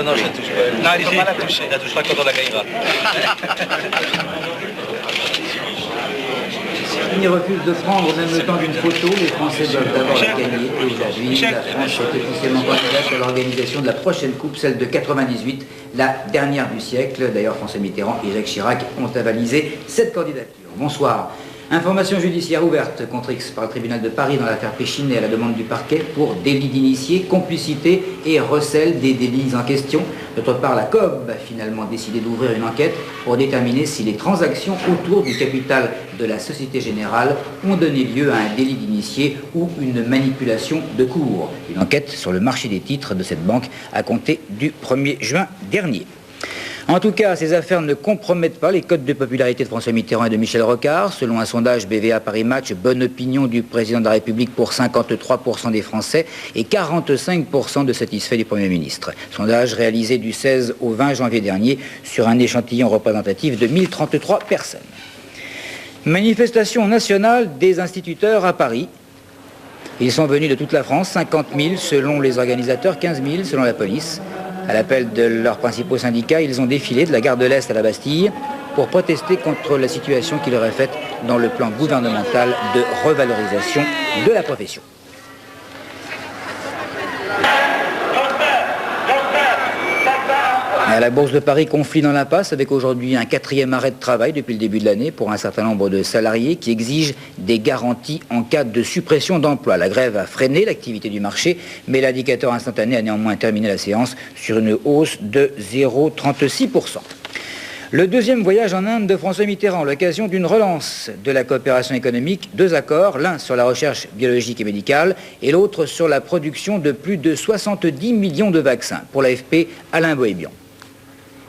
Non, je la touche pas. Non, il ne faut pas la toucher. Je la touche pas quand on la gagnera. Ils refusent de prendre même le temps d'une photo. Les Français doivent d'abord la gagner. Aujourd'hui, la France est officiellement candidate à l'organisation de la prochaine coupe, celle de 98, la dernière du siècle. D'ailleurs, François Mitterrand et Jacques Chirac ont avalisé cette candidature. Bonsoir. Information judiciaire ouverte contre X par le tribunal de Paris dans l'affaire Péchinet à la demande du parquet pour délit d'initié, complicité et recel des délits en question. D'autre part, la COB a finalement décidé d'ouvrir une enquête pour déterminer si les transactions autour du capital de la Société Générale ont donné lieu à un délit d'initié ou une manipulation de cours. Une enquête sur le marché des titres de cette banque a compté du 1er juin dernier. En tout cas, ces affaires ne compromettent pas les cotes de popularité de François Mitterrand et de Michel Rocard. Selon un sondage BVA Paris Match, bonne opinion du président de la République pour 53% des Français et 45% de satisfaits du Premier ministre. Sondage réalisé du 16 au 20 janvier dernier sur un échantillon représentatif de 1033 personnes. Manifestation nationale des instituteurs à Paris. Ils sont venus de toute la France, 50 000 selon les organisateurs, 15 000 selon la police. À l'appel de leurs principaux syndicats, ils ont défilé de la gare de l'Est à la Bastille pour protester contre la situation qui leur est faite dans le plan gouvernemental de revalorisation de la profession. La Bourse de Paris conflit dans l'impasse avec aujourd'hui un 4e arrêt de travail depuis le début de l'année pour un certain nombre de salariés qui exigent des garanties en cas de suppression d'emplois. La grève a freiné l'activité du marché, mais l'indicateur instantané a néanmoins terminé la séance sur une hausse de 0,36%. Le deuxième voyage en Inde de François Mitterrand, l'occasion d'une relance de la coopération économique. 2 accords, l'un sur la recherche biologique et médicale et l'autre sur la production de plus de 70 millions de vaccins. Pour l'AFP, Alain Bohébian.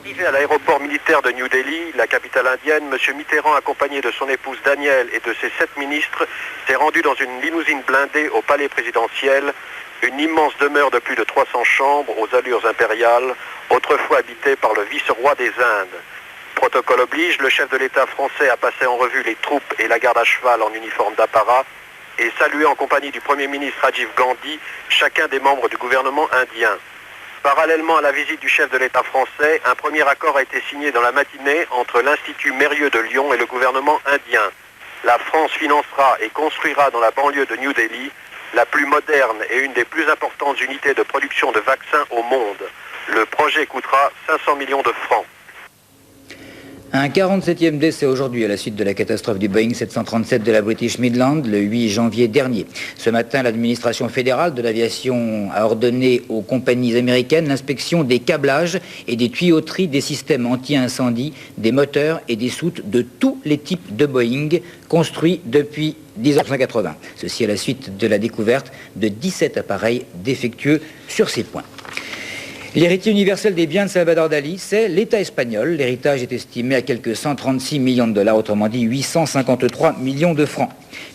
Arrivé à l'aéroport militaire de New Delhi, la capitale indienne, M. Mitterrand, accompagné de son épouse Danielle et de ses 7 ministres, s'est rendu dans une limousine blindée au palais présidentiel, une immense demeure de plus de 300 chambres aux allures impériales, autrefois habitée par le vice-roi des Indes. Protocole oblige, le chef de l'État français a passé en revue les troupes et la garde à cheval en uniforme d'apparat et salué en compagnie du Premier ministre Rajiv Gandhi chacun des membres du gouvernement indien. Parallèlement à la visite du chef de l'État français, un premier accord a été signé dans la matinée entre l'Institut Mérieux de Lyon et le gouvernement indien. La France financera et construira dans la banlieue de New Delhi la plus moderne et une des plus importantes unités de production de vaccins au monde. Le projet coûtera 500 millions de francs. Un 47e décès aujourd'hui à la suite de la catastrophe du Boeing 737 de la British Midland le 8 janvier dernier. Ce matin, l'administration fédérale de l'aviation a ordonné aux compagnies américaines l'inspection des câblages et des tuyauteries des systèmes anti-incendie, des moteurs et des soutes de tous les types de Boeing construits depuis 1980. Ceci à la suite de la découverte de 17 appareils défectueux sur ces points. L'héritier universel des biens de Salvador Dali, c'est l'État espagnol. L'héritage est estimé à quelques 136 millions de dollars, autrement dit 853 millions de francs.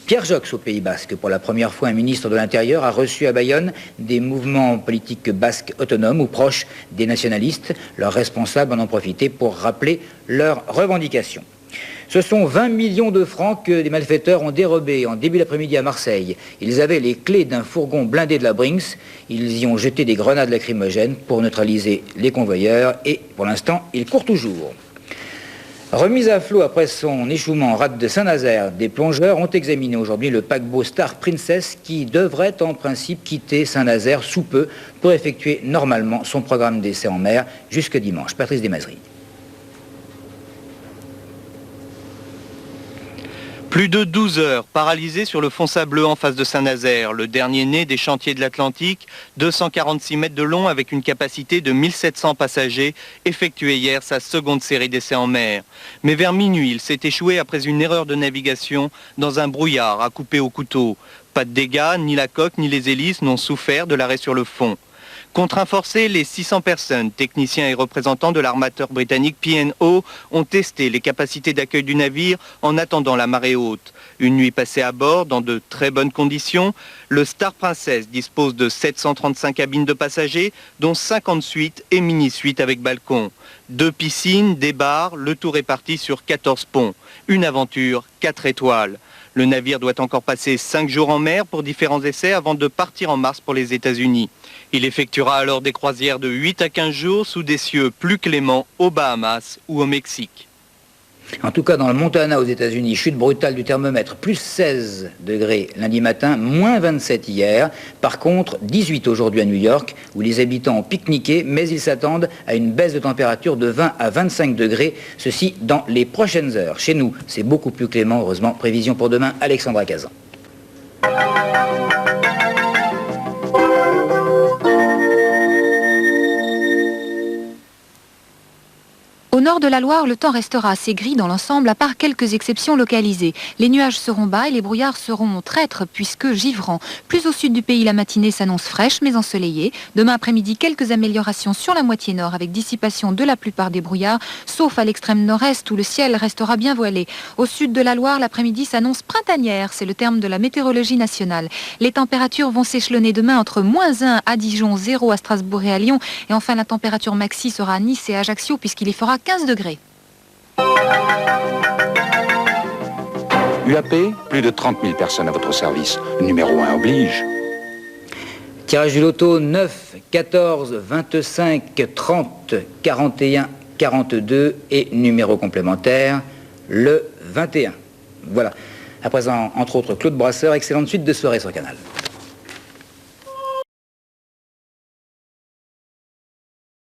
Pierre Joxe, au Pays Basque, pour la première fois un ministre de l'Intérieur, a reçu à Bayonne des mouvements politiques basques autonomes ou proches des nationalistes. Leurs responsables en ont profité pour rappeler leurs revendications. Ce sont 20 millions de francs que des malfaiteurs ont dérobés en début d'après-midi à Marseille. Ils avaient les clés d'un fourgon blindé de la Brinks. Ils y ont jeté des grenades lacrymogènes pour neutraliser les convoyeurs et, pour l'instant, ils courent toujours. Remise à flot après son échouement en rade de Saint-Nazaire, des plongeurs ont examiné aujourd'hui le paquebot Star Princess qui devrait en principe quitter Saint-Nazaire sous peu pour effectuer normalement son programme d'essai en mer jusque dimanche. Patrice Desmazeries. Plus de 12 heures paralysé sur le fond sableux en face de Saint-Nazaire, le dernier né des chantiers de l'Atlantique, 246 mètres de long avec une capacité de 1700 passagers, effectué hier sa seconde série d'essais en mer. Mais vers minuit, il s'est échoué après une erreur de navigation dans un brouillard à couper au couteau. Pas de dégâts, ni la coque ni les hélices n'ont souffert de l'arrêt sur le fond. Contraints forcés, les 600 personnes, techniciens et représentants de l'armateur britannique P&O ont testé les capacités d'accueil du navire en attendant la marée haute. Une nuit passée à bord dans de très bonnes conditions, le Star Princess dispose de 735 cabines de passagers, dont 50 suites et mini-suites avec balcon. 2 piscines, des bars, le tout réparti sur 14 ponts. Une aventure 4 étoiles. Le navire doit encore passer 5 jours en mer pour différents essais avant de partir en mars pour les États-Unis. Il effectuera alors des croisières de 8 à 15 jours sous des cieux plus cléments aux Bahamas ou au Mexique. En tout cas, dans le Montana aux États-Unis, chute brutale du thermomètre, plus 16 degrés lundi matin, moins 27 hier. Par contre, 18 aujourd'hui à New York, où les habitants ont pique-niqué, mais ils s'attendent à une baisse de température de 20 à 25 degrés, ceci dans les prochaines heures. Chez nous, c'est beaucoup plus clément, heureusement. Prévision pour demain, Alexandra Cazan. Au nord de la Loire, le temps restera assez gris dans l'ensemble, à part quelques exceptions localisées. Les nuages seront bas et les brouillards seront traîtres, puisque givrants. Plus au sud du pays, la matinée s'annonce fraîche mais ensoleillée. Demain après-midi, quelques améliorations sur la moitié nord, avec dissipation de la plupart des brouillards, sauf à l'extrême nord-est, où le ciel restera bien voilé. Au sud de la Loire, l'après-midi s'annonce printanière, c'est le terme de la météorologie nationale. Les températures vont s'échelonner demain entre -1 à Dijon, 0 à Strasbourg et à Lyon. Et enfin, la température maxi sera à Nice et Ajaccio, puisqu'il y fera 15 degrés. UAP, plus de 30 000 personnes à votre service. Numéro 1 oblige. Tirage du loto 9, 14, 25, 30, 41, 42 et numéro complémentaire, le 21. Voilà. À présent, entre autres, Claude Brasseur. Excellente suite de soirée sur Canal.